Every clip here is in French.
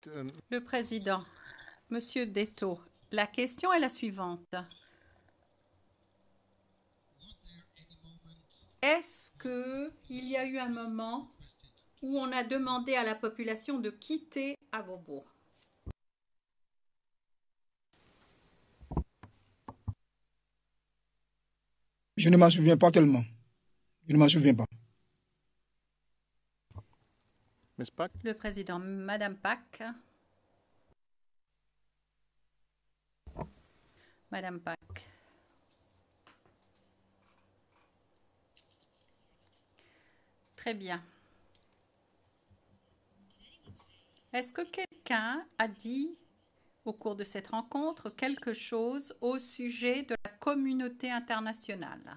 Le président, Monsieur Detto, la question est la suivante. Est-ce qu'il y a eu un moment où on a demandé à la population de quitter Abobo? Je ne m'en souviens pas tellement. Je ne m'en souviens pas. Ms. Pak? Le président, Madame Pak. Madame Pak. Très bien. Est-ce que quelqu'un a dit au cours de cette rencontre quelque chose au sujet de la communauté internationale?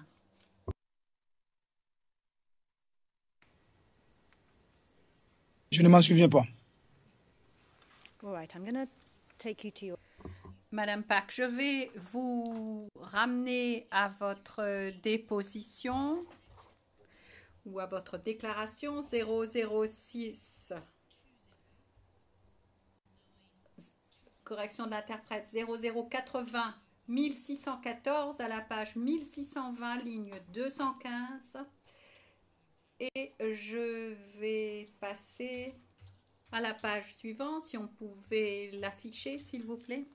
Je ne m'en souviens pas. All right, I'm going to take you to your... Madame Pak, je vais vous ramener à votre déposition ou à votre déclaration 006. Correction de l'interprète 0080 1614 à la page 1620, ligne 215. Et je vais passer à la page suivante, si on pouvait l'afficher, s'il vous plaît.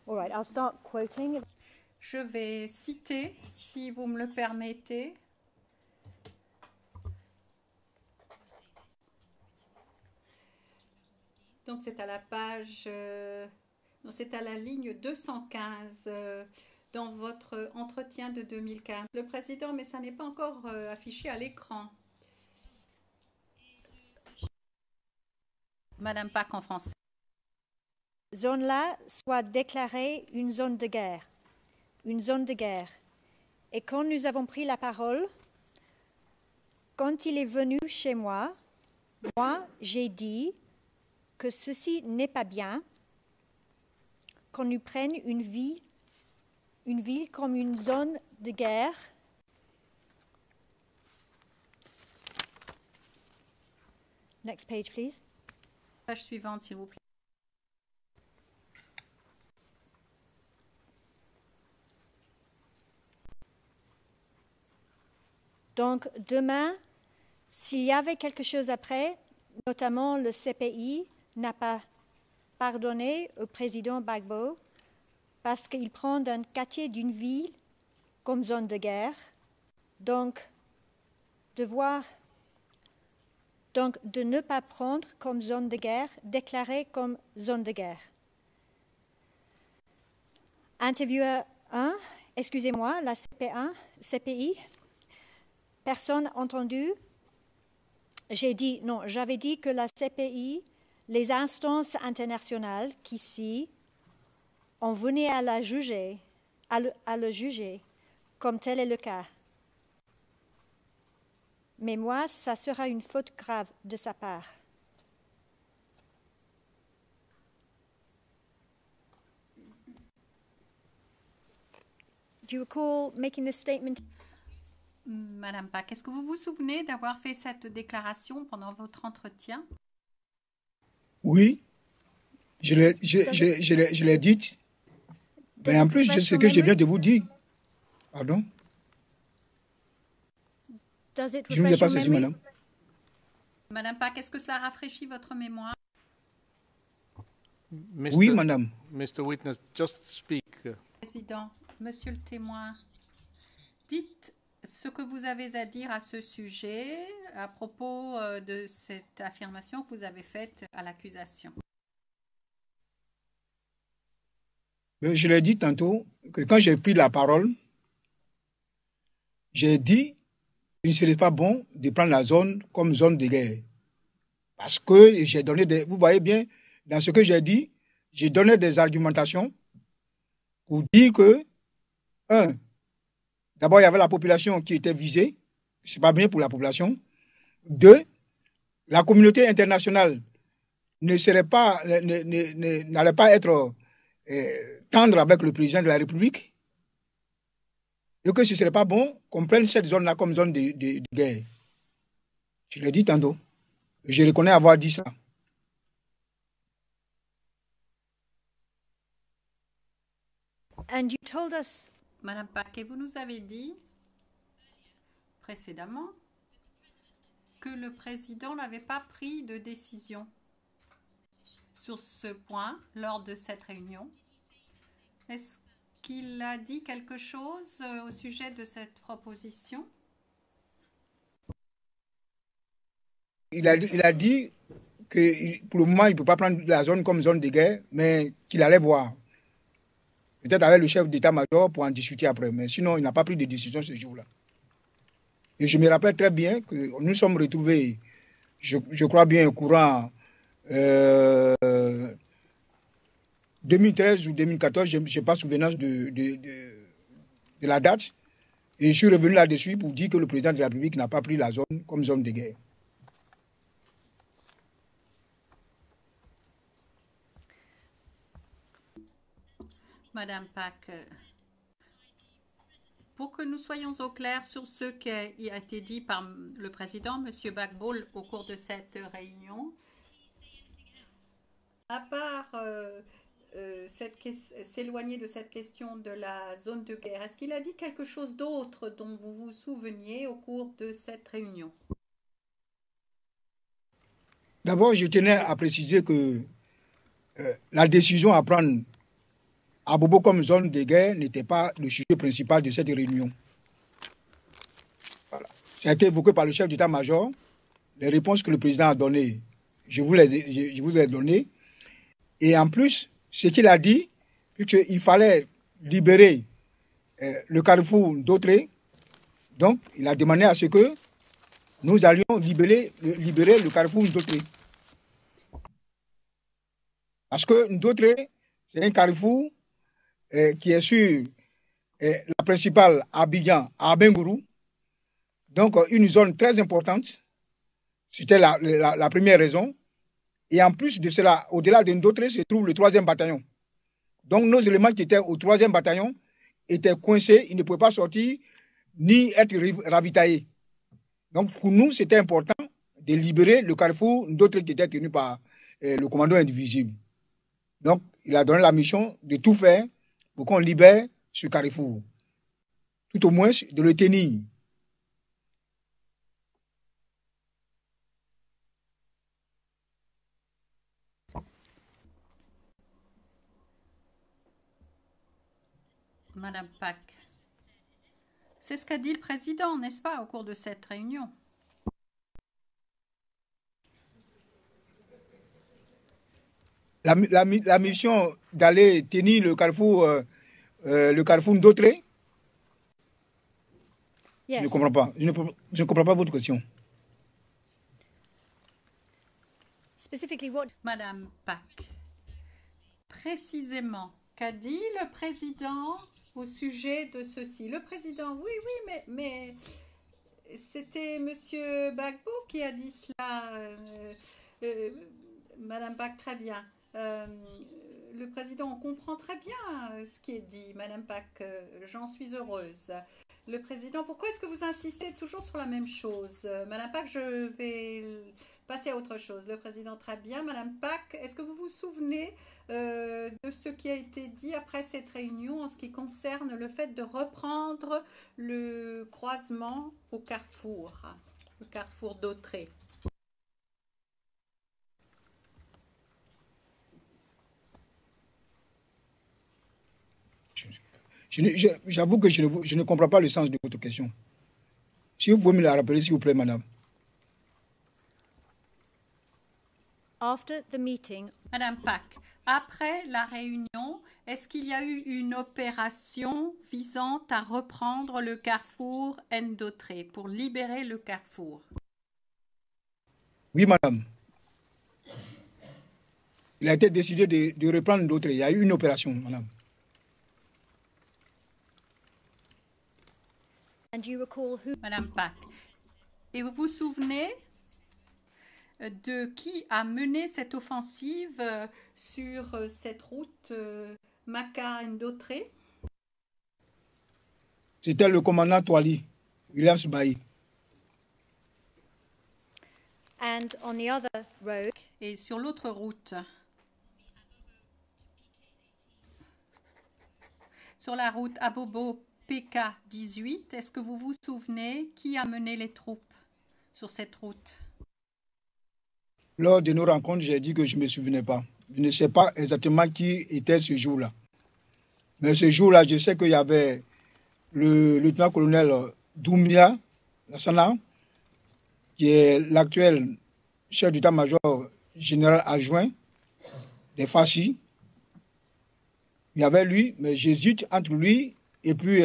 All right, I'll start quoting. Je vais citer, si vous me le permettez. Donc c'est à la page, non, c'est à la ligne 215 dans votre entretien de 2015. Le président, mais ça n'est pas encore affiché à l'écran. Madame Pak en français. Zone-là soit déclarée une zone de guerre. Une zone de guerre. Et quand nous avons pris la parole, quand il est venu chez moi, j'ai dit que ceci n'est pas bien, qu'on nous prenne une ville comme une zone de guerre. Next page, please. Page suivante, s'il vous plaît. Donc, demain, s'il y avait quelque chose après, notamment le CPI n'a pas pardonné au président Gbagbo parce qu'il prend un quartier d'une ville comme zone de guerre. Donc, de ne pas prendre comme zone de guerre, déclarer comme zone de guerre. Intervieweur 1, excusez-moi, la CPI. Personne entendu. J'avais dit que la CPI, les instances internationales qu'ici, on venait à le juger, comme tel est le cas. Mais moi, ça sera une faute grave de sa part. Do you recall making this statement? Madame Pak, est-ce que vous vous souvenez d'avoir fait cette déclaration pendant votre entretien? Oui, je l'ai dit. Mais en plus, ce que je viens de vous dire. Pardon? Je ne l'ai pas saisi, madame. Madame Pak, est-ce que cela rafraîchit votre mémoire? Oui, madame. Mr. Witness, just speak. Président, monsieur le témoin, dites ce que vous avez à dire à ce sujet à propos de cette affirmation que vous avez faite à l'accusation. Je l'ai dit tantôt que quand j'ai pris la parole, j'ai dit qu'il ne serait pas bon de prendre la zone comme zone de guerre. Parce que j'ai donné des... Vous voyez bien, dans ce que j'ai dit, j'ai donné des argumentations pour dire que, d'abord, il y avait la population qui était visée. Ce n'est pas bien pour la population. 2, la communauté internationale n'allait pas être tendre avec le président de la République, et que ce ne serait pas bon qu'on prenne cette zone-là comme zone de guerre. Je l'ai dit tantôt. Je reconnais avoir dit ça. And you told us Madame Paquet, vous nous avez dit précédemment que le président n'avait pas pris de décision sur ce point lors de cette réunion. Est-ce qu'il a dit quelque chose au sujet de cette proposition? Il a dit que pour le moment, il ne peut pas prendre la zone comme zone de guerre, mais qu'il allait voir. Peut-être avec le chef d'état-major pour en discuter après. Mais sinon, il n'a pas pris de décision ce jour-là. Et je me rappelle très bien que nous sommes retrouvés, je crois bien, au courant 2013 ou 2014, je n'ai pas souvenance de la date. Et je suis revenu là-dessus pour dire que le président de la République n'a pas pris la zone comme zone de guerre. Madame Pack, pour que nous soyons au clair sur ce qui a été dit par le président, M. Gbagbo, au cours de cette réunion, à part s'éloigner de cette question de la zone de guerre, est-ce qu'il a dit quelque chose d'autre dont vous vous souveniez au cours de cette réunion? D'abord, je tenais à préciser que la décision à prendre à Bobo comme zone de guerre n'était pas le sujet principal de cette réunion. Voilà. Ça a été évoqué par le chef d'état-major. Les réponses que le président a données, je vous les ai données. Et en plus, ce qu'il a dit, qu'il fallait libérer le carrefour d'Autré. Donc, il a demandé à ce que nous allions libérer le carrefour d'Autré. Parce que Ndautré, c'est un carrefour qui est sur la principale à Abidjan, à Abengourou. Donc, une zone très importante. C'était la première raison. Et en plus de cela, au-delà de Ndautré, se trouve le 3e bataillon. Donc, nos éléments qui étaient au 3e bataillon étaient coincés. Ils ne pouvaient pas sortir ni être ravitaillés. Donc, pour nous, c'était important de libérer le carrefour Ndautré qui était tenu par le commando indivisible. Donc, il a donné la mission de tout faire pour qu'on libère ce carrefour. Tout au moins, de le tenir. Madame Pack, c'est ce qu'a dit le président, n'est-ce pas, au cours de cette réunion? La mission d'aller tenir le carrefour d'Autré. yes. Je ne comprends pas. Je ne comprends pas votre question. Specifically, what Madame Pack, précisément, qu'a dit le président au sujet de ceci? Le président, oui, mais c'était Monsieur Gbagbo qui a dit cela. Madame Pack, très bien. Le président, on comprend très bien ce qui est dit. Madame Pack, j'en suis heureuse. Le président, pourquoi est-ce que vous insistez toujours sur la même chose? Madame Pack, je vais passer à autre chose. Le président, très bien. Madame Pack, est-ce que vous vous souvenez de ce qui a été dit après cette réunion en ce qui concerne le fait de reprendre le croisement au carrefour, le carrefour d'Autré? J'avoue que je ne comprends pas le sens de votre question. Si vous pouvez me la rappeler, s'il vous plaît, madame. after the meeting, Madame Pack, après la réunion, est-ce qu'il y a eu une opération visant à reprendre le carrefour Ndautré pour libérer le carrefour? Oui, madame. Il a été décidé de reprendre Ndautré. Il y a eu une opération, madame. and you recall who Madame Pack, et vous vous souvenez de qui a mené cette offensive sur cette route Maka-Ndotré? C'était le commandant Toali, Williams Bailly. And on the other road, Et sur l'autre route, sur la route Abobo PK 18, est-ce que vous vous souvenez qui a mené les troupes sur cette route? Lors de nos rencontres, j'ai dit que je ne me souvenais pas. Je ne sais pas exactement qui était ce jour-là. Mais ce jour-là, je sais qu'il y avait le lieutenant-colonel Doumbia Lassana, qui est l'actuel chef d'état-major général adjoint des Fassi. Il y avait lui, mais j'hésite entre lui et puis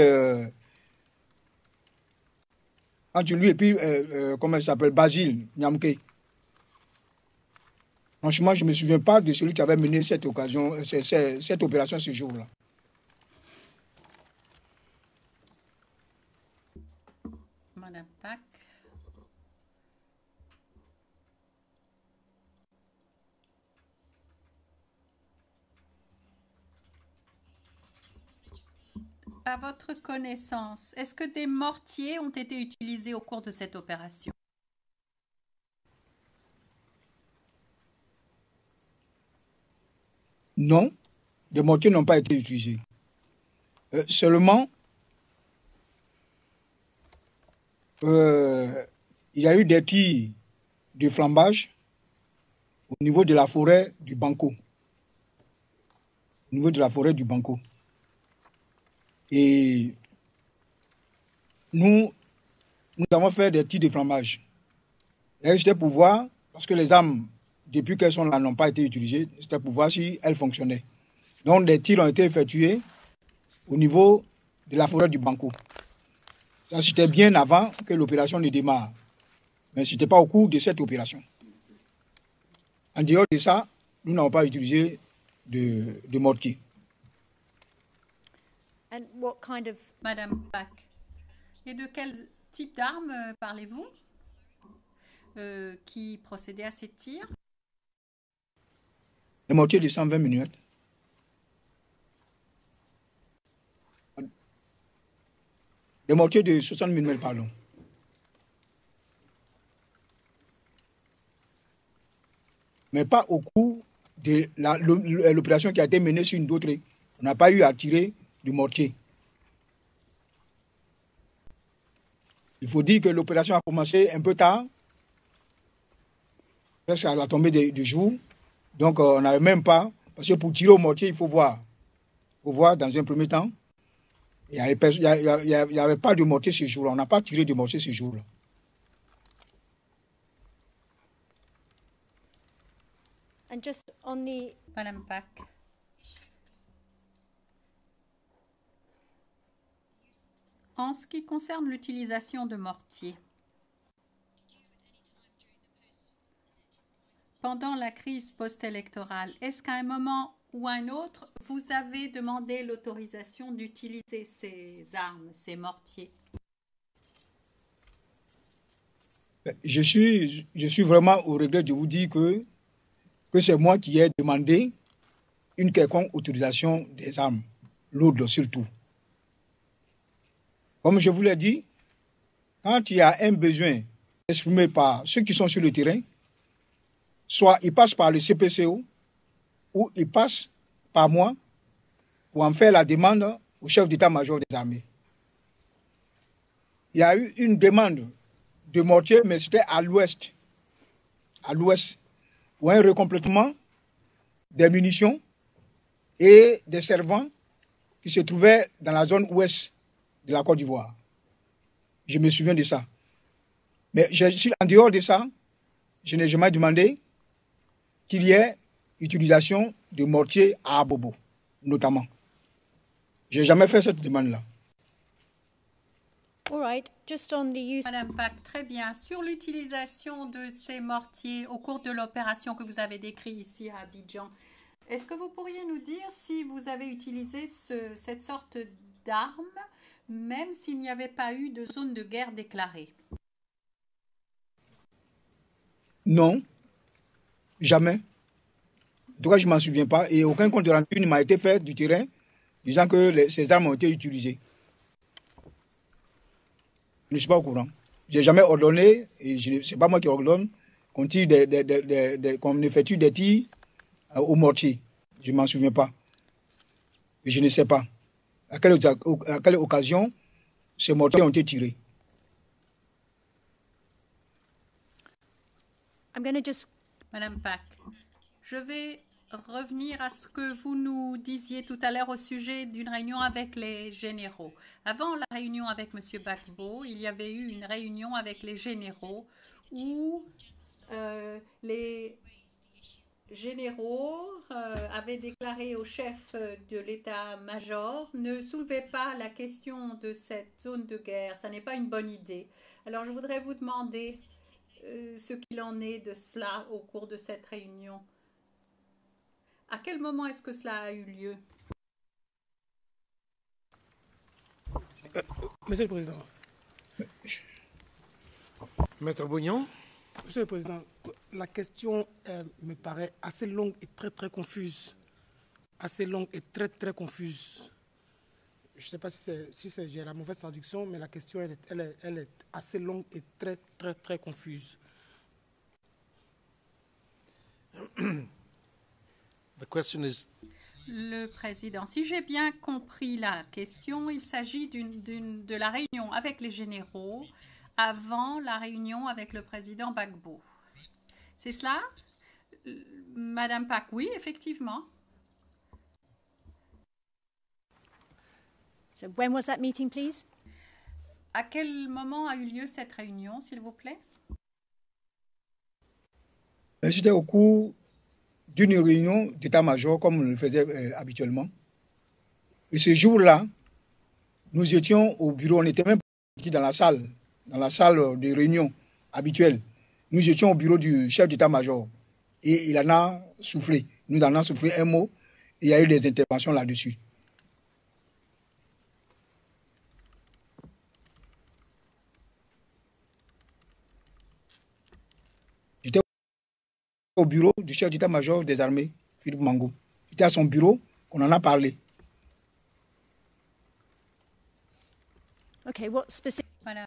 comment il s'appelle, Basile Nyamke. Franchement, je ne me souviens pas de celui qui avait mené cette opération ce jour-là. Madame Pack. À votre connaissance, est-ce que des mortiers ont été utilisés au cours de cette opération? Non, des mortiers n'ont pas été utilisés. Seulement, il y a eu des tirs de flambage au niveau de la forêt du Banco. Au niveau de la forêt du Banco. Et nous avons fait des tirs de flambage. Et c'était pour voir, parce que les armes, depuis qu'elles sont là, n'ont pas été utilisées, c'était pour voir si elles fonctionnaient. Donc, des tirs ont été effectués au niveau de la forêt du Banco. Ça, c'était bien avant que l'opération ne démarre. Mais ce n'était pas au cours de cette opération. En dehors de ça, nous n'avons pas utilisé de mortier. and what kind of Madame Pack. Et de quel type d'armes parlez-vous qui procédait à ces tirs? Des mortiers de 120 mm. Des mortiers de 60 mm, pardon. Mais pas au cours de l'opération qui a été menée sur une autre. On n'a pas eu à tirer du mortier. Il faut dire que l'opération a commencé un peu tard, presque à la tombée du jour. Donc on n'avait même pas, parce que pour tirer au mortier, il faut voir. Il faut voir dans un premier temps. Il n'y avait pas de mortier ce jour-là. On n'a pas tiré de mortier ce jour-là. and just on the Madame Pack. En ce qui concerne l'utilisation de mortiers, pendant la crise post-électorale, est-ce qu'à un moment ou à un autre, vous avez demandé l'autorisation d'utiliser ces armes, ces mortiers? Je suis vraiment au regret de vous dire que c'est moi qui ai demandé une quelconque autorisation des armes, lourdes surtout. Comme je vous l'ai dit, quand il y a un besoin exprimé par ceux qui sont sur le terrain, soit ils passent par le CPCO ou ils passent par moi pour en faire la demande au chef d'état-major des armées. Il y a eu une demande de mortier, mais c'était à l'ouest, pour un recomplètement des munitions et des servants qui se trouvaient dans la zone ouest de la Côte d'Ivoire. Je me souviens de ça. Mais en dehors de ça, je n'ai jamais demandé qu'il y ait utilisation de mortiers à Abobo, notamment. Je n'ai jamais fait cette demande-là. all right, just on the use Madame Pack, très bien. Sur l'utilisation de ces mortiers au cours de l'opération que vous avez décrite ici à Abidjan, est-ce que vous pourriez nous dire si vous avez utilisé cette sorte d'arme, même s'il n'y avait pas eu de zone de guerre déclarée? Non, Jamais. En tout cas, je ne m'en souviens pas. Et aucun compte rendu ne m'a été fait du terrain disant que ces armes ont été utilisées. Je ne suis pas au courant. Je n'ai jamais ordonné, et ce n'est pas moi qui ordonne, qu'on qu'on effectue des tirs au mortier. Je ne m'en souviens pas. Et je ne sais pas à quelle occasion ces mortiers ont été tirés. Madame Pack, je vais revenir à ce que vous nous disiez tout à l'heure au sujet d'une réunion avec les généraux. Avant la réunion avec M. Gbagbo, il y avait eu une réunion avec les généraux où les généraux avaient déclaré au chef de l'état-major ne soulevez pas la question de cette zone de guerre, ça n'est pas une bonne idée. Alors je voudrais vous demander ce qu'il en est de cela au cours de cette réunion. À quel moment est-ce que cela a eu lieu? Monsieur le Président. Maître Bougnon. Monsieur le Président, la question me paraît assez longue et très confuse. Assez longue et très confuse. Je ne sais pas si j'ai la mauvaise traduction, mais la question elle est assez longue et très confuse. The question is... Le Président, si j'ai bien compris la question, il s'agit de la réunion avec les généraux avant la réunion avec le président Gbagbo. C'est cela? Madame Pack, oui, effectivement. So when was that meeting, please? À quel moment a eu lieu cette réunion, s'il vous plaît? C'était au cours d'une réunion d'état-major comme on le faisait habituellement. Et ce jour-là, nous étions au bureau, on n'était même pas dans la salle de réunion habituelle. Nous étions au bureau du chef d'état-major et il en a soufflé. Nous en avons soufflé un mot et il y a eu des interventions là-dessus. J'étais au bureau du chef d'état-major des armées, Philippe Mango. J'étais à son bureau, qu'on en a parlé. Okay, what specific? Voilà.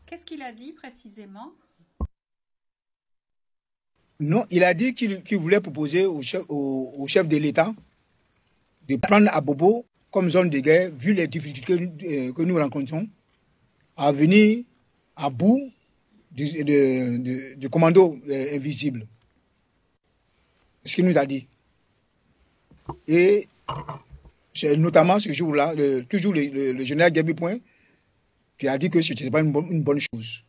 Qu'est-ce qu'il a dit précisément? Non, il a dit qu'il voulait proposer au chef de l'État de prendre Abobo comme zone de guerre, vu les difficultés que nous rencontrons, à venir à bout du commando invisible. C'est ce qu'il nous a dit. Et c'est notamment ce jour-là, toujours le général Gabi Point, qui a dit que ce n'était pas une bonne chose.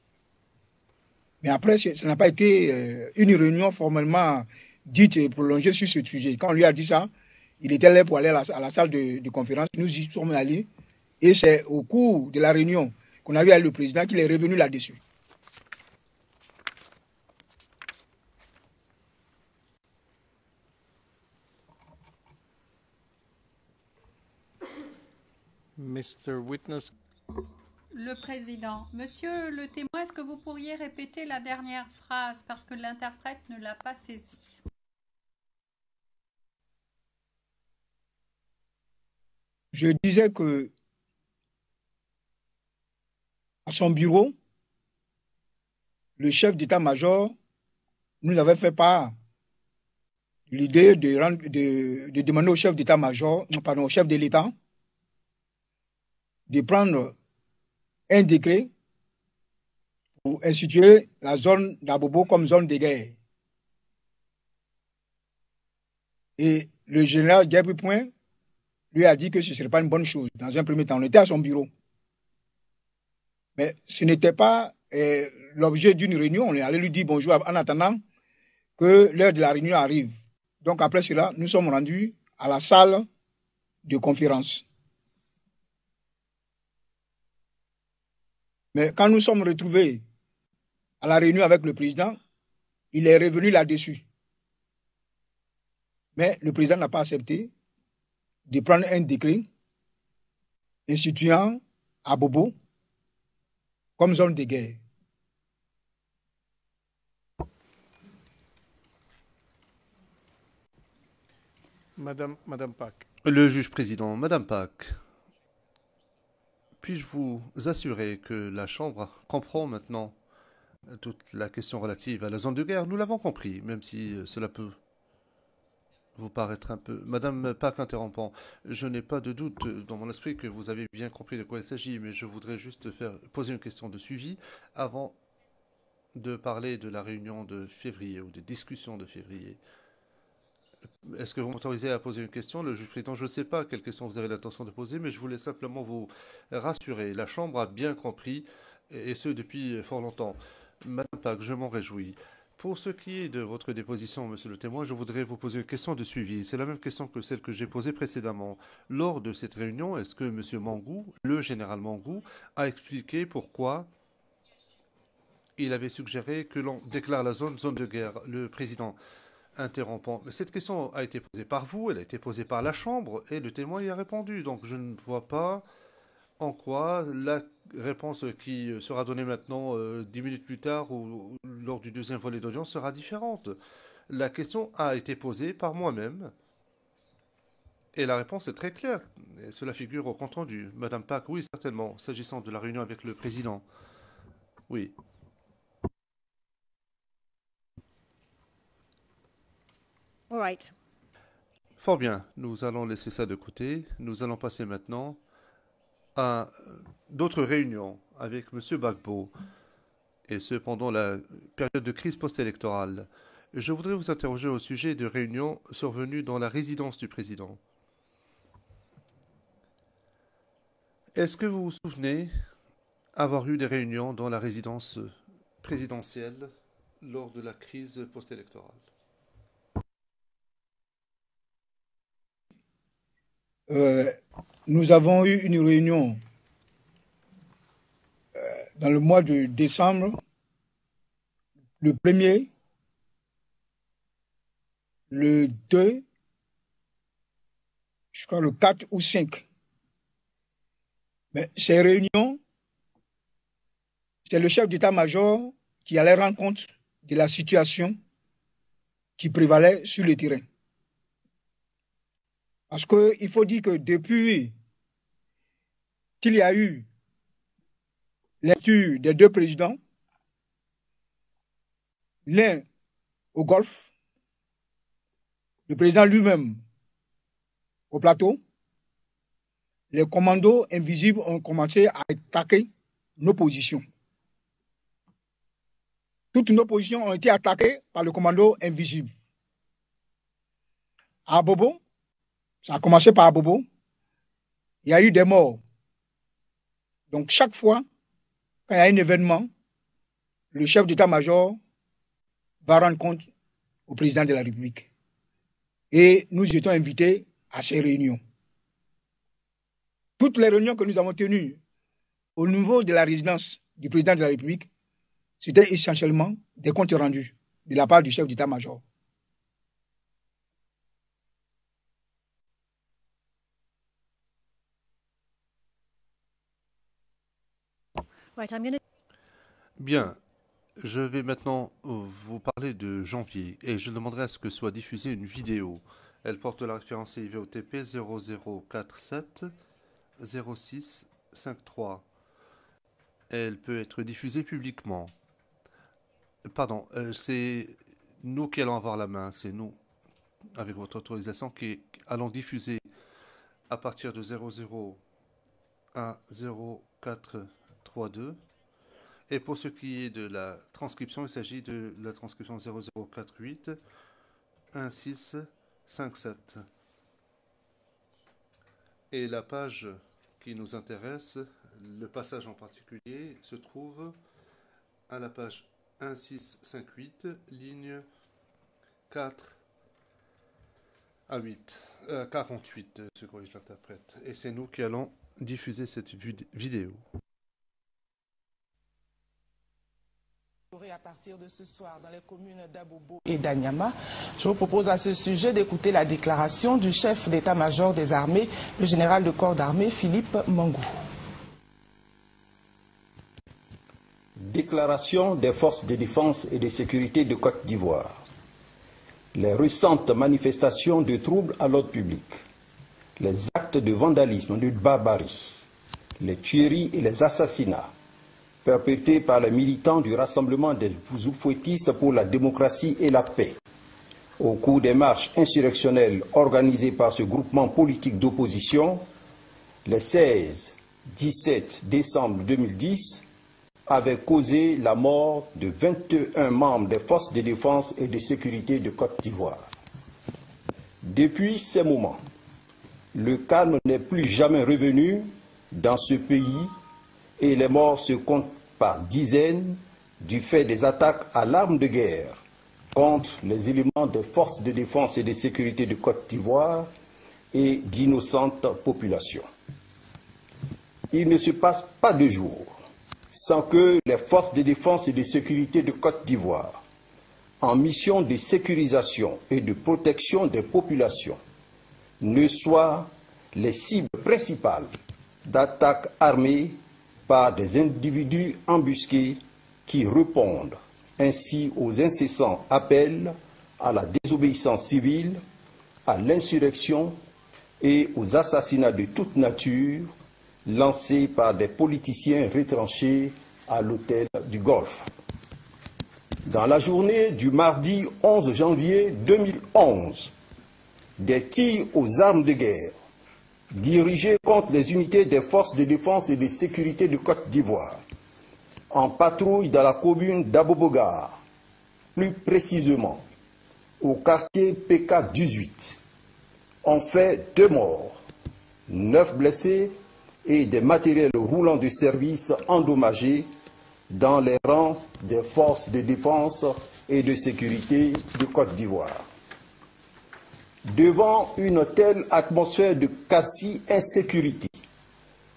Mais après, ça n'a pas été une réunion formellement dite et prolongée sur ce sujet. Quand on lui a dit ça, il était là pour aller à la salle de conférence. Nous y sommes allés. Et c'est au cours de la réunion qu'on a vu avec le président qu'il est revenu là-dessus. Mr. Witness. Le Président, Monsieur le témoin, est-ce que vous pourriez répéter la dernière phrase parce que l'interprète ne l'a pas saisie? Je disais que à son bureau, le chef d'état-major nous avait fait part de l'idée de demander au chef d'état-major, au chef de l'État, de prendre un décret pour instituer la zone d'Abobo comme zone de guerre. Et le général Gabriel Point lui a dit que ce ne serait pas une bonne chose. Dans un premier temps, on était à son bureau. Mais ce n'était pas l'objet d'une réunion. On est allé lui dire bonjour en attendant que l'heure de la réunion arrive. Donc après cela, nous sommes rendus à la salle de conférence. Mais quand nous sommes retrouvés à la réunion avec le président, il est revenu là-dessus. Mais le président n'a pas accepté de prendre un décret instituant Abobo comme zone de guerre. Madame Pack. Le juge président, Madame Pack, puis-je vous assurer que la Chambre comprend maintenant toute la question relative à la zone de guerre? Nous l'avons compris, même si cela peut vous paraître un peu... Madame Pack interrompant, je n'ai pas de doute dans mon esprit que vous avez bien compris de quoi il s'agit, mais je voudrais juste poser une question de suivi avant de parler de la réunion de février ou des discussions de février. Est-ce que vous m'autorisez à poser une question? Le juge président, je ne sais pas quelle question vous avez l'intention de poser, mais je voulais simplement vous rassurer. La Chambre a bien compris, et ce depuis fort longtemps. Madame Pack, je m'en réjouis. Pour ce qui est de votre déposition, monsieur le témoin, je voudrais vous poser une question de suivi. C'est la même question que celle que j'ai posée précédemment. Lors de cette réunion, est-ce que monsieur Mangou, le général Mangou, a expliqué pourquoi il avait suggéré que l'on déclare la zone de guerre? Le président interrompant. Cette question a été posée par vous, elle a été posée par la Chambre, et le témoin y a répondu. Donc je ne vois pas en quoi la réponse qui sera donnée maintenant 10 minutes plus tard ou lors du deuxième volet d'audience sera différente. La question a été posée par moi-même et la réponse est très claire. Et cela figure au compte rendu. Madame Pack, oui, certainement, s'agissant de la réunion avec le président. Oui. All right. Fort bien, nous allons laisser ça de côté. Nous allons passer maintenant à d'autres réunions avec M. Gbagbo, et ce pendant la période de crise post-électorale. Je voudrais vous interroger au sujet de réunions survenues dans la résidence du président. Est-ce que vous vous souvenez avoir eu des réunions dans la résidence présidentielle lors de la crise post-électorale? Nous avons eu une réunion dans le mois de décembre, le 1er, le 2, je crois le 4 ou 5. Mais ces réunions, c'est le chef d'état-major qui allait rendre compte de la situation qui prévalait sur le terrain. Parce qu'il faut dire que depuis qu'il y a eu l'investiture des deux présidents, l'un au Golfe, le président lui-même au plateau, les commandos invisibles ont commencé à attaquer nos positions. Toutes nos positions ont été attaquées par le commando invisible. À Bobo, ça a commencé par Bobo, il y a eu des morts. Donc chaque fois, quand il y a un événement, le chef d'état-major va rendre compte au président de la République. Et nous étions invités à ces réunions. Toutes les réunions que nous avons tenues au niveau de la résidence du président de la République, c'était essentiellement des comptes rendus de la part du chef d'état-major. Right, I'm gonna... Bien, je vais maintenant vous parler de janvier et je demanderai à ce que soit diffusée une vidéo. Elle porte la référence CIVOTP 0047 06 53. Elle peut être diffusée publiquement. Pardon, c'est nous qui allons avoir la main, c'est nous, avec votre autorisation, qui allons diffuser à partir de 00 à 0432. Et pour ce qui est de la transcription, il s'agit de la transcription 0048 1657. Et la page qui nous intéresse, le passage en particulier, se trouve à la page 1658, ligne 4 à 8, 48, ce que je l'interprète. Et c'est nous qui allons diffuser cette vidéo. À partir de ce soir dans les communes d'Abobo et d'Anyama, je vous propose à ce sujet d'écouter la déclaration du chef d'état-major des armées, le général de corps d'armée Philippe Mangou. Déclaration des forces de défense et de sécurité de Côte d'Ivoire. les récentes manifestations de troubles à l'ordre public, les actes de vandalisme, de barbarie, les tueries et les assassinats perpétrés par les militants du Rassemblement des Zoufouettistes pour la démocratie et la paix au cours des marches insurrectionnelles organisées par ce groupement politique d'opposition les 16, 17 décembre 2010 avaient causé la mort de 21 membres des forces de défense et de sécurité de Côte d'Ivoire. Depuis ces moments, le calme n'est plus jamais revenu dans ce pays et les morts se comptent par dizaines du fait des attaques à l'arme de guerre contre les éléments des forces de défense et de sécurité de Côte d'Ivoire et d'innocentes populations. Il ne se passe pas de jour sans que les forces de défense et de sécurité de Côte d'Ivoire, en mission de sécurisation et de protection des populations, ne soient les cibles principales d'attaques armées par des individus embusqués qui répondent ainsi aux incessants appels à la désobéissance civile, à l'insurrection et aux assassinats de toute nature lancés par des politiciens retranchés à l'hôtel du Golfe. Dans la journée du mardi 11 janvier 2011, des tirs aux armes de guerre dirigés contre les unités des forces de défense et de sécurité de Côte d'Ivoire, en patrouille dans la commune d'Abobogar, plus précisément au quartier PK 18, ont fait 2 morts, 9 blessés et des matériels roulants de service endommagés dans les rangs des forces de défense et de sécurité de Côte d'Ivoire. Devant une telle atmosphère de quasi-insécurité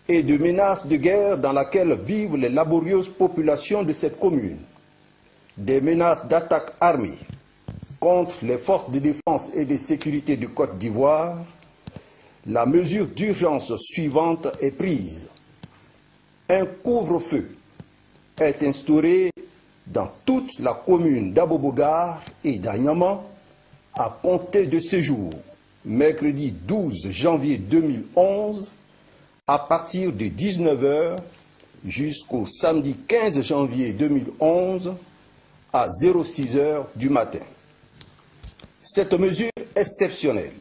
et de menaces de guerre dans laquelle vivent les laborieuses populations de cette commune, des menaces d'attaques armées contre les forces de défense et de sécurité de Côte d'Ivoire, la mesure d'urgence suivante est prise. Un couvre-feu est instauré dans toute la commune d'Abobogar et d'Anyama à compter de ce jour, mercredi 12 janvier 2011, à partir de 19 h jusqu'au samedi 15 janvier 2011 à 06 h du matin. Cette mesure exceptionnelle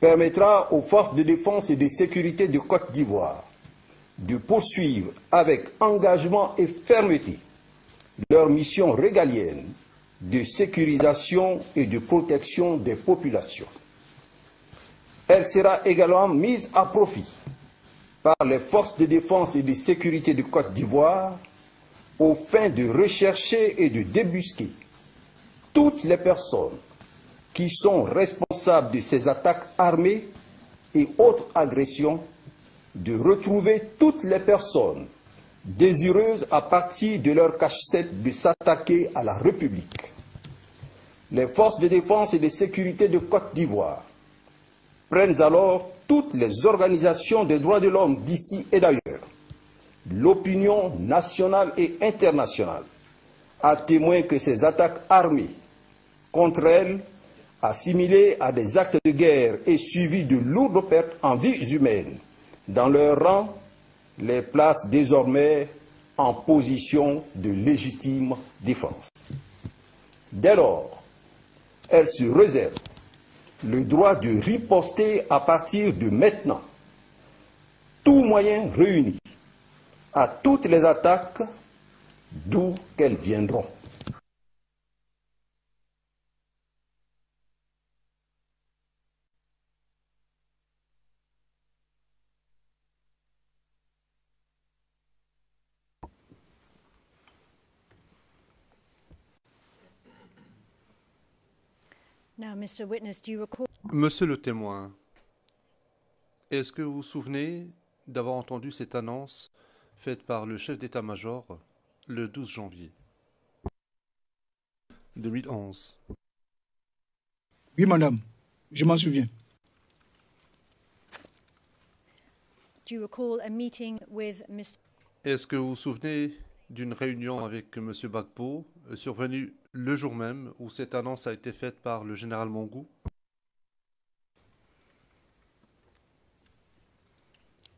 permettra aux forces de défense et de sécurité de Côte d'Ivoire de poursuivre avec engagement et fermeté leur mission régalienne de sécurisation et de protection des populations. Elle sera également mise à profit par les forces de défense et de sécurité de Côte d'Ivoire aux fins de rechercher et de débusquer toutes les personnes qui sont responsables de ces attaques armées et autres agressions, de retrouver toutes les personnes désireuses à partir de leur cachette de s'attaquer à la République. Les forces de défense et de sécurité de Côte d'Ivoire prennent alors toutes les organisations des droits de l'homme d'ici et d'ailleurs, l'opinion nationale et internationale, à témoin que ces attaques armées contre elles, assimilées à des actes de guerre et suivies de lourdes pertes en vies humaines, dans leur rang, les placent désormais en position de légitime défense. Dès lors, elles se réservent le droit de riposter à partir de maintenant, tous moyens réunis, à toutes les attaques, d'où qu'elles viendront. Now, Mr. Witness, do you recall? Monsieur le témoin, est-ce que vous vous souvenez d'avoir entendu cette annonce faite par le chef d'état-major le 12 janvier 2011? Oui, madame, je m'en souviens. Do you recall a meeting with Mr. Est-ce que vous vous souvenez d'une réunion avec M. Gbagbo survenue le jour même où cette annonce a été faite par le général Mongou?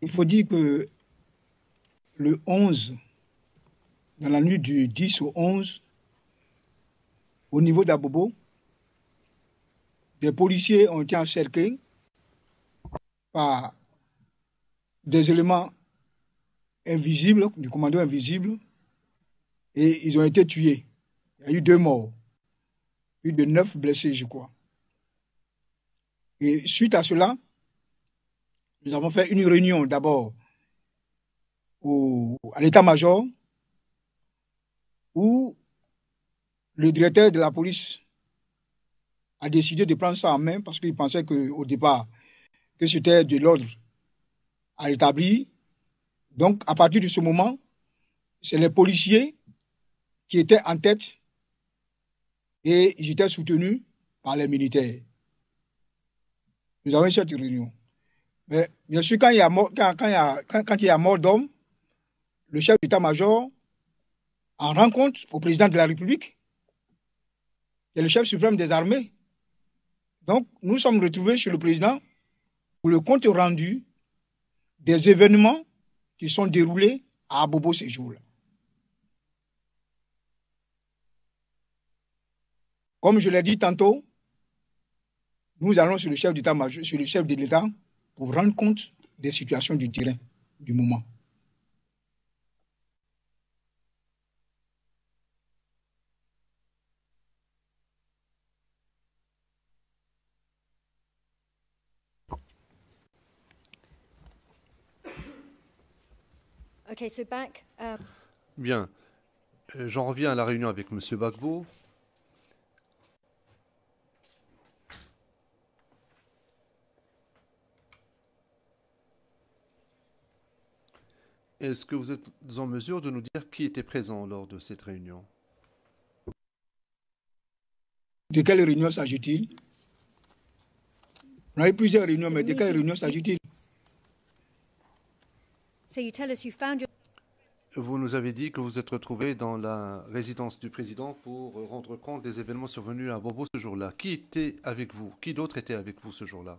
Il faut dire que le 11, dans la nuit du 10 au 11, au niveau d'Abobo, des policiers ont été encerclés par des éléments invisibles, du commando invisible, et ils ont été tués. Il y a eu 2 morts, plus de 9 blessés, je crois. Et suite à cela, nous avons fait une réunion d'abord à l'état-major où le directeur de la police a décidé de prendre ça en main parce qu'il pensait qu'au départ, que c'était de l'ordre à rétablir. Donc, à partir de ce moment, c'est les policiers qui étaient en tête et ils étaient soutenus par les militaires. Nous avons eu cette réunion. Mais bien sûr, quand il y a mort d'homme, le chef d'état-major en rend compte au président de la République, qui est le chef suprême des armées. Donc, nous sommes retrouvés chez le président pour le compte rendu des événements qui sont déroulés à Abobo ces jours-là. Comme je l'ai dit tantôt, nous allons sur le chef d'état-major, sur le chef de l'État pour rendre compte des situations du terrain, du moment. Okay, so back. Bien. J'en reviens à la réunion avec M. Gbagbo. Est-ce que vous êtes en mesure de nous dire qui était présent lors de cette réunion? De quelle réunion s'agit-il? On a eu plusieurs réunions, mais de quelle réunion s'agit-il? So you tell us you found your. Vous nous avez dit que vous êtes retrouvé dans la résidence du président pour rendre compte des événements survenus à Bobo ce jour-là. Qui était avec vous? Qui d'autre était avec vous ce jour-là?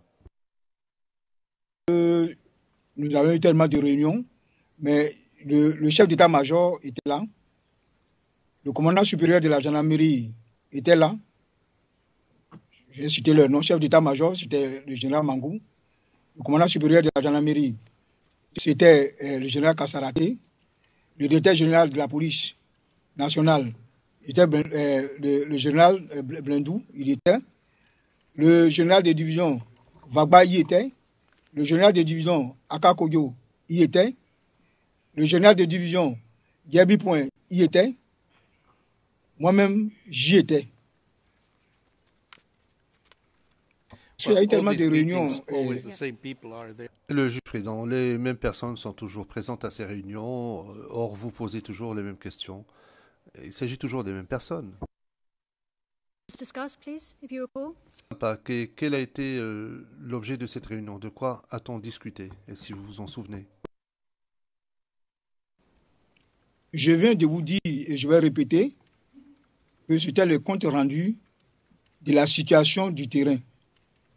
Nous avons eu tellement de réunions, mais le chef d'état-major était là. Le commandant supérieur de la gendarmerie était là. J'ai cité leur nom. Chef d'état-major, c'était le général Mangou. Le commandant supérieur de la gendarmerie, c'était le général Kassaraté. Le directeur général de la police nationale, était le général Blindou, il était. Le général de division Vagba y était. Le général de division Akakoyo y était. Le général de division Yabi Point y était. Moi-même, j'y étais. Il y a eu tellement de réunions. Le juge président, les mêmes personnes sont toujours présentes à ces réunions. Or, vous posez toujours les mêmes questions. Il s'agit toujours des mêmes personnes. Discuss, please, if you recall. Quel a été l'objet de cette réunion? De quoi a-t-on discuté? Et si vous vous en souvenez? Je viens de vous dire, et je vais répéter, que c'était le compte rendu de la situation du terrain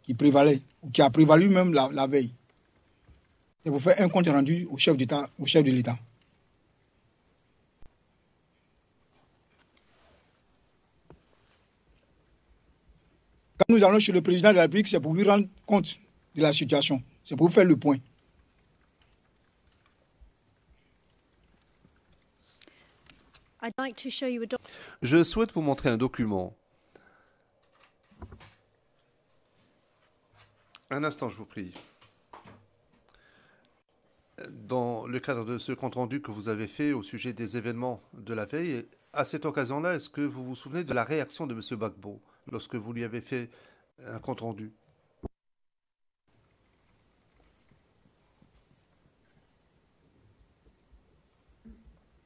qui prévalait, ou qui a prévalu même la veille. Et vous faites un compte rendu au chef d'État, au chef de l'État. Quand nous allons chez le président de la République, c'est pour lui rendre compte de la situation. C'est pour faire le point. I'd like to show you a Je souhaite vous montrer un document. Un instant, je vous prie. Dans le cadre de ce compte-rendu que vous avez fait au sujet des événements de la veille, à cette occasion-là, est-ce que vous vous souvenez de la réaction de M. Gbagbo lorsque vous lui avez fait un compte-rendu?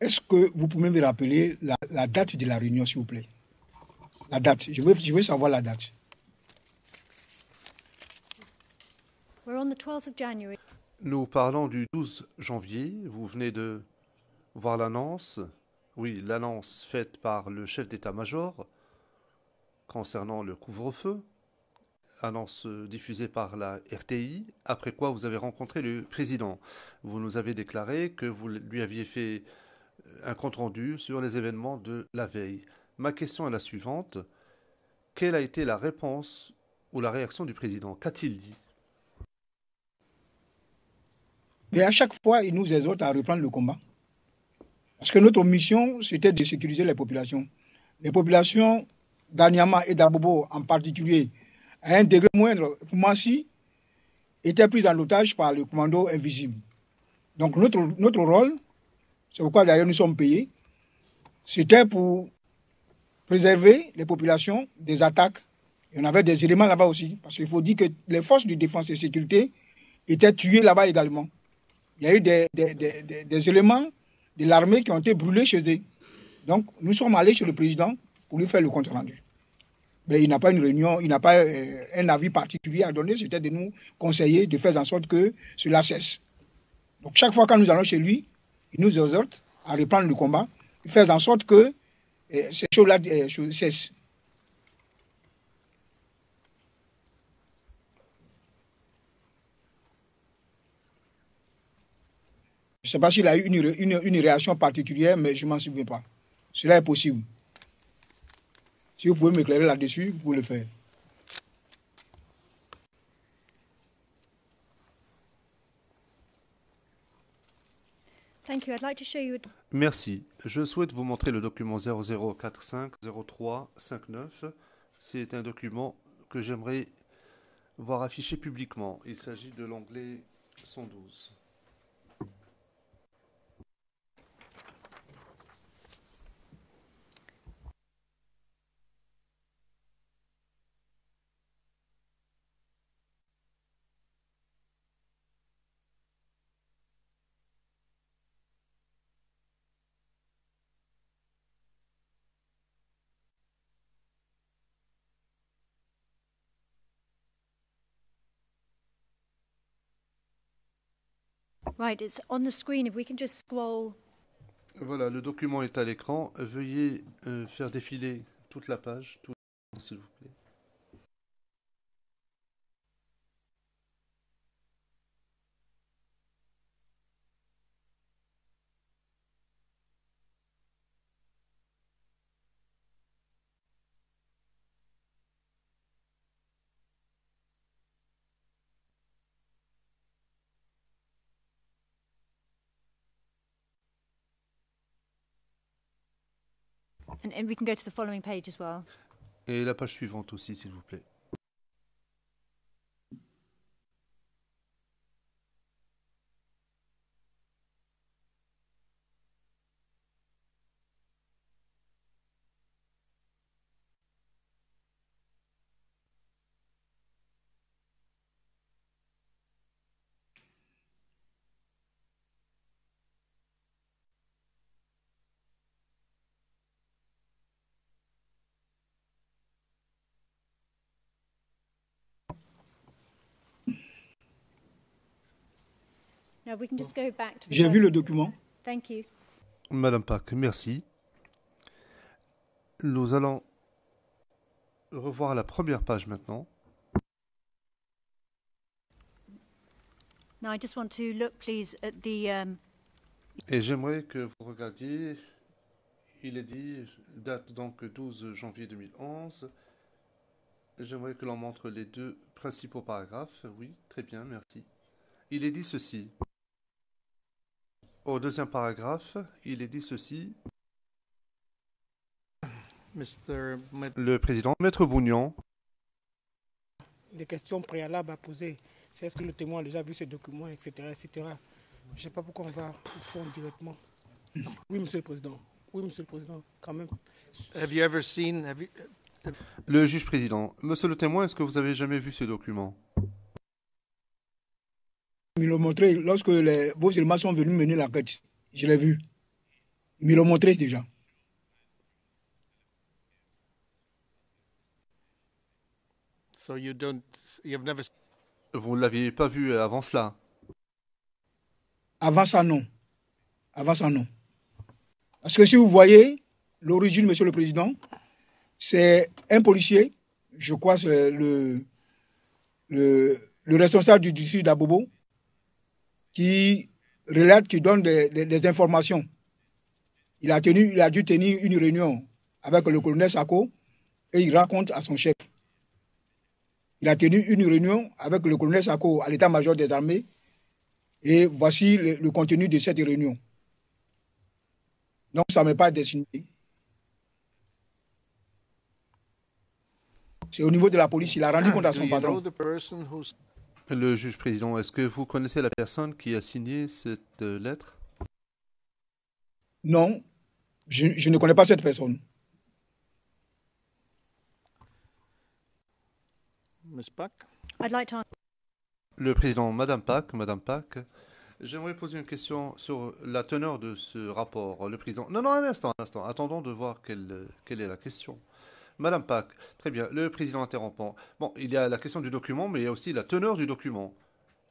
Est-ce que vous pouvez me rappeler la date de la réunion, s'il vous plaît? La date. Je veux savoir la date. We're on the 12th of January. Nous parlons du 12 janvier. Vous venez de voir l'annonce Oui, l'annonce faite par le chef d'état-major concernant le couvre-feu, annonce diffusée par la RTI, après quoi vous avez rencontré le président. Vous nous avez déclaré que vous lui aviez fait un compte-rendu sur les événements de la veille. Ma question est la suivante. Quelle a été la réponse ou la réaction du président? Qu'a-t-il dit? Mais à chaque fois, il nous exhorte à reprendre le combat. Parce que notre mission, c'était de sécuriser les populations. Les populations d'Anyama et d'Abobo en particulier, à un degré moindre, Koumassi, étaient prises en otage par le commando invisible. Donc notre rôle, c'est pourquoi d'ailleurs nous sommes payés, c'était pour préserver les populations des attaques. Et on avait des éléments là-bas aussi, parce qu'il faut dire que les forces de défense et de sécurité étaient tuées là-bas également. Il y a eu des éléments de l'armée qui ont été brûlés chez eux. Donc, nous sommes allés chez le président pour lui faire le compte rendu. Mais il n'a pas une réunion, il n'a pas un avis particulier à donner, c'était de nous conseiller de faire en sorte que cela cesse. Donc, chaque fois que nous allons chez lui, il nous exhorte à reprendre le combat, faire en sorte que ces choses-là cessent. Je ne sais pas s'il a eu une réaction particulière, mais je ne m'en souviens pas. Cela est possible. Si vous pouvez m'éclairer là-dessus, vous pouvez le faire. Thank you. I'd like to show you. Merci. Je souhaite vous montrer le document 00450359. C'est un document que j'aimerais voir affiché publiquement. Il s'agit de l'onglet 112. Right, it's on the screen. If we can just scroll. Voilà, le document est à l'écran. Veuillez faire défiler toute la page, s'il vous plaît. And we can go to the following page as well. Et la page suivante aussi, s'il vous plaît. Now we can just go back to the J'ai vu first- le document. Thank you. Madame Pack, merci. Nous allons revoir la première page maintenant. Now I just want to look, please, at the. Et j'aimerais que vous regardiez, il est dit, date donc 12 janvier 2011. J'aimerais que l'on montre les deux principaux paragraphes. Oui, très bien, merci. Il est dit ceci. Au deuxième paragraphe, il est dit ceci. Le président, Maître Bougnon. Les questions préalables à poser, c'est est-ce que le témoin a déjà vu ce document, etc., etc. Je ne sais pas pourquoi on va au fond directement. Oui, Monsieur le Président. Oui, Monsieur le Président, quand même. Le juge président. Monsieur le témoin, est-ce que vous avez jamais vu ce document? Ils me l'ont montré lorsque vos éléments sont venus mener l'enquête. Je l'ai vu. Ils me l'ont montré déjà. So you've never. Vous ne l'aviez pas vu avant cela? Avant ça, non. Avant ça, non. Parce que si vous voyez l'origine, Monsieur le Président, c'est un policier, je crois c'est le responsable du district d'Abobo, qui relate, qui donne des informations. Il a dû tenir une réunion avec le colonel Sako et il raconte à son chef. Il a tenu une réunion avec le colonel Sako à l'état-major des armées et voici le contenu de cette réunion. Donc, ça ne m'est pas destiné. C'est au niveau de la police. Il a rendu compte à son patron. Le juge président, est-ce que vous connaissez la personne qui a signé cette lettre? Non, je ne connais pas cette personne. Ms. Pak? I'd like to Le président, Madame Pak, j'aimerais poser une question sur la teneur de ce rapport. Le président, non, un instant, attendons de voir quelle est la question. Madame Pak, très bien, le président interrompant. Bon, il y a la question du document, mais il y a aussi la teneur du document.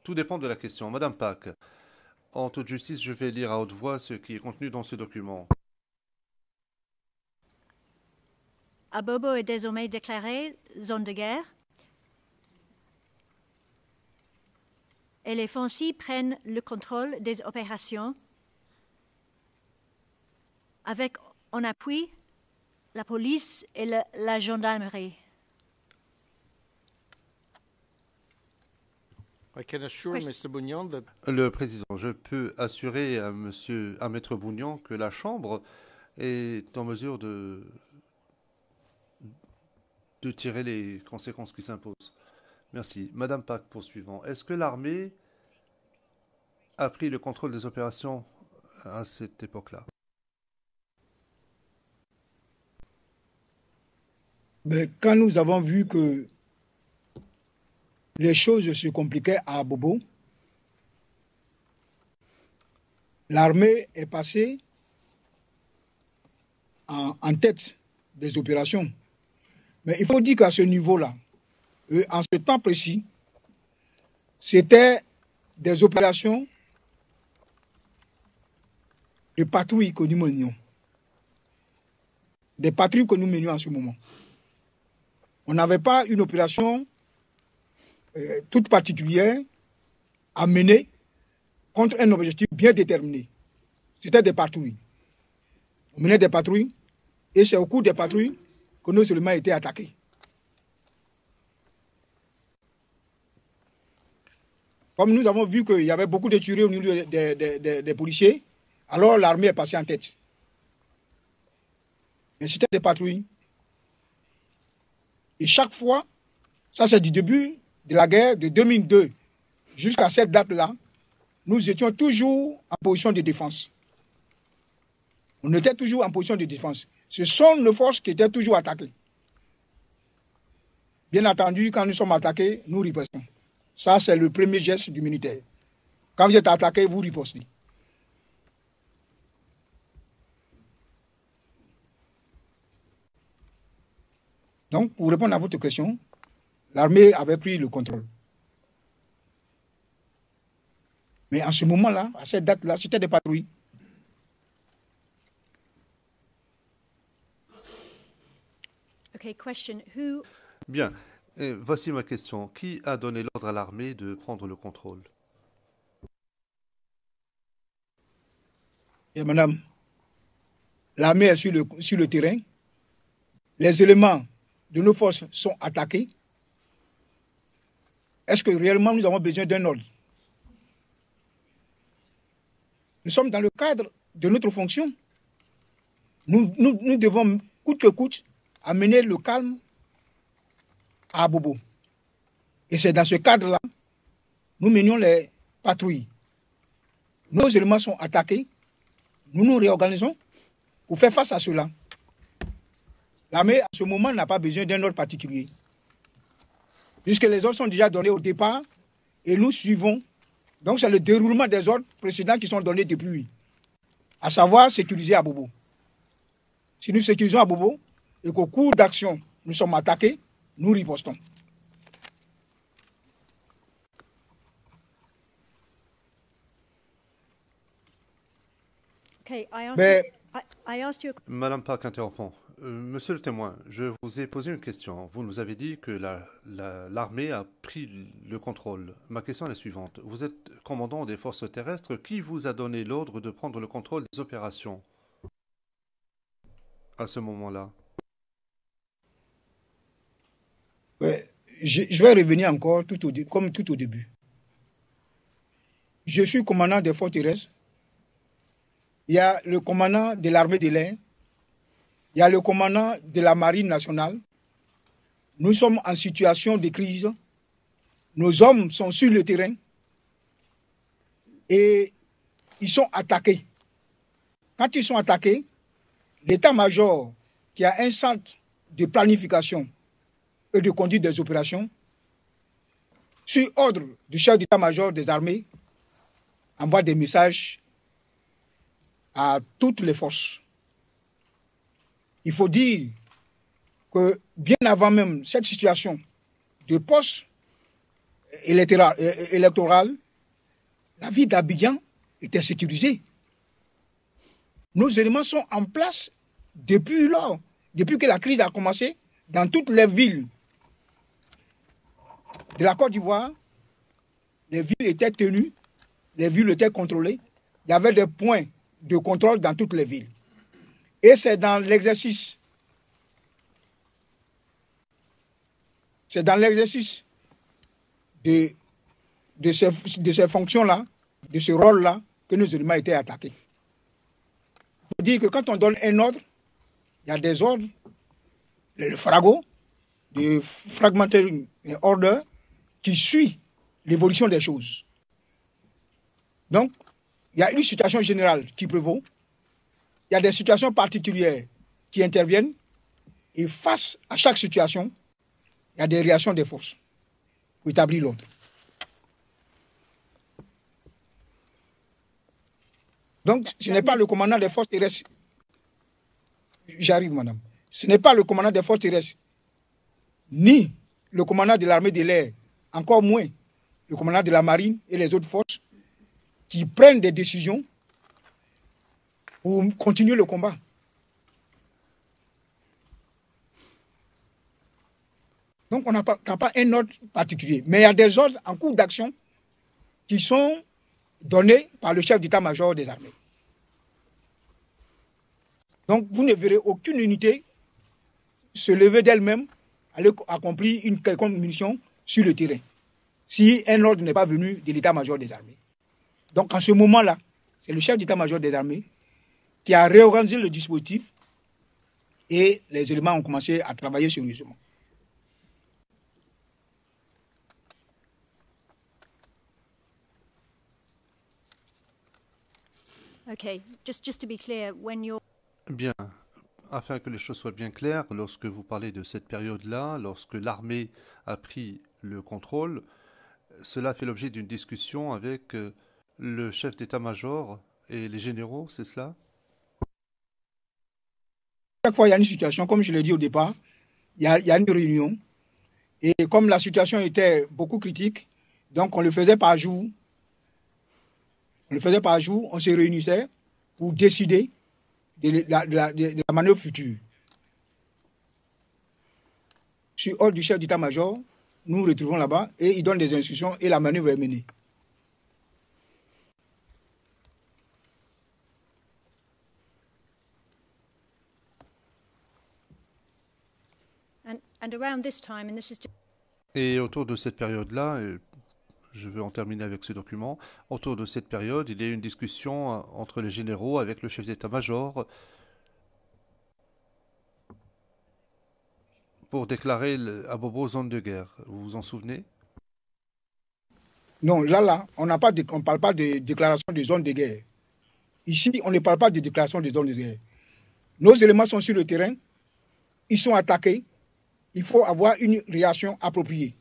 Tout dépend de la question. Madame Pak, en toute justice, je vais lire à haute voix ce qui est contenu dans ce document. Abobo est désormais déclarée zone de guerre et les FONCI prennent le contrôle des opérations avec en appui la police et la gendarmerie. I can assure Mr. Bougnon that Le président, je peux assurer à Maître Bougnon que la Chambre est en mesure de tirer les conséquences qui s'imposent. Merci. Madame Pak, poursuivant. Est-ce que l'armée a pris le contrôle des opérations à cette époque-là? Mais quand nous avons vu que les choses se compliquaient à Abobo, l'armée est passée en tête des opérations. Mais il faut dire qu'à ce niveau-là, en ce temps précis, c'était des opérations de patrouille que nous menions. Des patrouilles que nous menions en ce moment. On n'avait pas une opération toute particulière à mener contre un objectif bien déterminé. C'était des patrouilles. On menait des patrouilles et c'est au cours des patrouilles que nos éléments étaient attaqués. Comme nous avons vu qu'il y avait beaucoup de tueries au niveau des policiers, alors l'armée est passée en tête. Mais c'était des patrouilles. Et chaque fois, ça c'est du début de la guerre de 2002 jusqu'à cette date-là, nous étions toujours en position de défense. On était toujours en position de défense. Ce sont nos forces qui étaient toujours attaquées. Bien entendu, quand nous sommes attaqués, nous ripostons. Ça, c'est le premier geste du militaire. Quand vous êtes attaqué, vous ripostez. Donc, pour répondre à votre question, l'armée avait pris le contrôle. Mais en ce moment-là, à cette date-là, c'était des patrouilles. Okay, question. Who... Bien. Et voici ma question. Qui a donné l'ordre à l'armée de prendre le contrôle? Et madame, l'armée est sur le terrain. Les éléments de nos forces sont attaqués. Est-ce que réellement nous avons besoin d'un ordre? Nous sommes dans le cadre de notre fonction. Nous devons, coûte que coûte, amener le calme à Abobo. Et c'est dans ce cadre-là, nous menions les patrouilles. Nos éléments sont attaqués. Nous nous réorganisons pour faire face à cela. L'armée, à ce moment, n'a pas besoin d'un ordre particulier. Puisque les ordres sont déjà donnés au départ et nous suivons. Donc, c'est le déroulement des ordres précédents qui sont donnés depuis. À savoir, sécuriser Abobo. Si nous sécurisons Abobo et qu'au cours d'action, nous sommes attaqués, nous ripostons. Okay, I asked Mais you, I asked you. Madame Park interrompt. Monsieur le témoin, je vous ai posé une question. Vous nous avez dit que l'armée a pris le contrôle. Ma question est la suivante. Vous êtes commandant des forces terrestres. Qui vous a donné l'ordre de prendre le contrôle des opérations à ce moment-là? Ouais, je vais revenir encore comme tout au début. Je suis commandant des forces terrestres. Il y a le commandant de l'armée de l'air. Il y a le commandant de la marine nationale. Nous sommes en situation de crise. Nos hommes sont sur le terrain et ils sont attaqués. Quand ils sont attaqués, l'état-major, qui a un centre de planification et de conduite des opérations, sur ordre du chef d'état-major des armées, envoie des messages à toutes les forces. Il faut dire que bien avant même cette situation de poste électoral, la ville d'Abidjan était sécurisée. Nos éléments sont en place depuis lors, depuis que la crise a commencé, dans toutes les villes de la Côte d'Ivoire. Les villes étaient tenues, les villes étaient contrôlées. Il y avait des points de contrôle dans toutes les villes. Et c'est dans l'exercice de ces fonctions-là, de ce rôle-là, que nos éléments étaient attaqués. Il faut dire que quand on donne un ordre, il y a des ordres, le FRAGO, de Fragmentary Order, qui suit l'évolution des choses. Donc, il y a une situation générale qui prévaut, il y a des situations particulières qui interviennent, et face à chaque situation, il y a des réactions des forces pour établir l'ordre. Donc, ce n'est pas le commandant des forces terrestres. J'arrive, madame. Ce n'est pas le commandant des forces terrestres, ni le commandant de l'armée de l'air, encore moins le commandant de la marine et les autres forces, qui prennent des décisions pour continuer le combat. Donc, on n'a pas un ordre particulier. Mais il y a des ordres en cours d'action qui sont donnés par le chef d'état-major des armées. Donc, vous ne verrez aucune unité se lever d'elle-même, aller accomplir une quelconque mission sur le terrain, si un ordre n'est pas venu de l'état-major des armées. Donc, en ce moment-là, c'est le chef d'état-major des armées qui a réorganisé le dispositif et les éléments ont commencé à travailler sérieusement. Okay, just to be clear, when you're... Bien, afin que les choses soient bien claires, lorsque vous parlez de cette période-là, lorsque l'armée a pris le contrôle, cela fait l'objet d'une discussion avec le chef d'état-major et les généraux, c'est cela? Chaque fois, il y a une situation, comme je l'ai dit au départ, il y a une réunion. Et comme la situation était beaucoup critique, donc on le faisait par jour. On se réunissait pour décider de la manœuvre future. Sur ordre du chef d'état-major, nous nous retrouvons là-bas et il donne des instructions et la manœuvre est menée. Et autour de cette période-là, je veux en terminer avec ce document, autour de cette période, il y a eu une discussion entre les généraux avec le chef d'état-major pour déclarer Abobo zone de guerre. Vous vous en souvenez? Non, là, on ne parle pas de déclaration de zone de guerre. Ici, on ne parle pas de déclaration de zone de guerre. Nos éléments sont sur le terrain, ils sont attaqués, il faut avoir une réaction appropriée.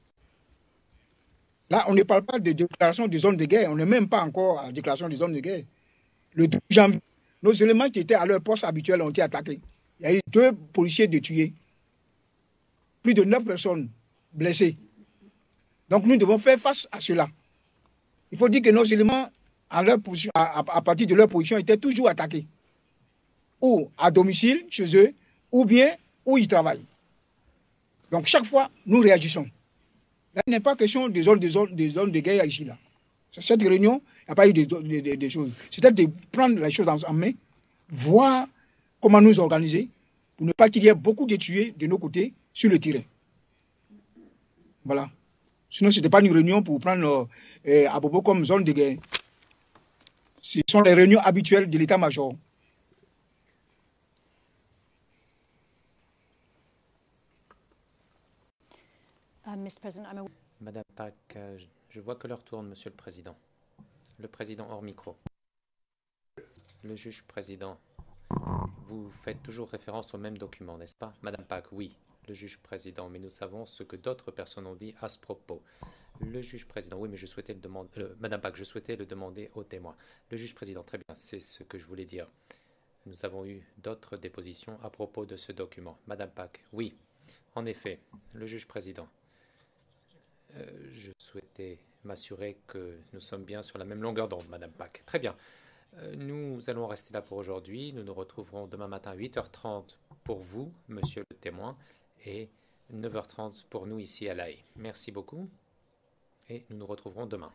Là, on ne parle pas de déclaration de zone de guerre, on n'est même pas encore à la déclaration de zone de guerre. Le 12 janvier, nos éléments qui étaient à leur poste habituel ont été attaqués. Il y a eu 2 policiers tués, plus de 9 personnes blessées. Donc nous devons faire face à cela. Il faut dire que nos éléments, à partir de leur position, étaient toujours attaqués. ou à domicile, chez eux, ou bien où ils travaillent. Donc chaque fois, nous réagissons. Là, il n'est pas question des zones de guerre ici. Là. Cette réunion, il n'y a pas eu des choses. C'était de prendre les choses en main, voir comment nous organiser, pour ne pas qu'il y ait beaucoup de tués de nos côtés sur le terrain. Voilà. Sinon, ce n'était pas une réunion pour prendre Abobo comme zone de guerre. Ce sont les réunions habituelles de l'état-major. Madame Pack, je vois que l'heure tourne, Monsieur le Président. Le Président hors micro. Le juge président, vous faites toujours référence au même document, n'est-ce pas? Madame Pack, oui, le juge président, mais nous savons ce que d'autres personnes ont dit à ce propos. Le juge président, oui, mais je souhaitais le demander, Madame Pack, je souhaitais le demander au témoin. Le juge président, très bien, c'est ce que je voulais dire. Nous avons eu d'autres dépositions à propos de ce document. Madame Pack, oui, en effet, le juge président. Je souhaitais m'assurer que nous sommes bien sur la même longueur d'onde, Madame Pack. Très bien. Nous allons rester là pour aujourd'hui. Nous nous retrouverons demain matin à 8h30 pour vous, Monsieur le témoin, et 9h30 pour nous ici à La Haye. Merci beaucoup et nous nous retrouverons demain.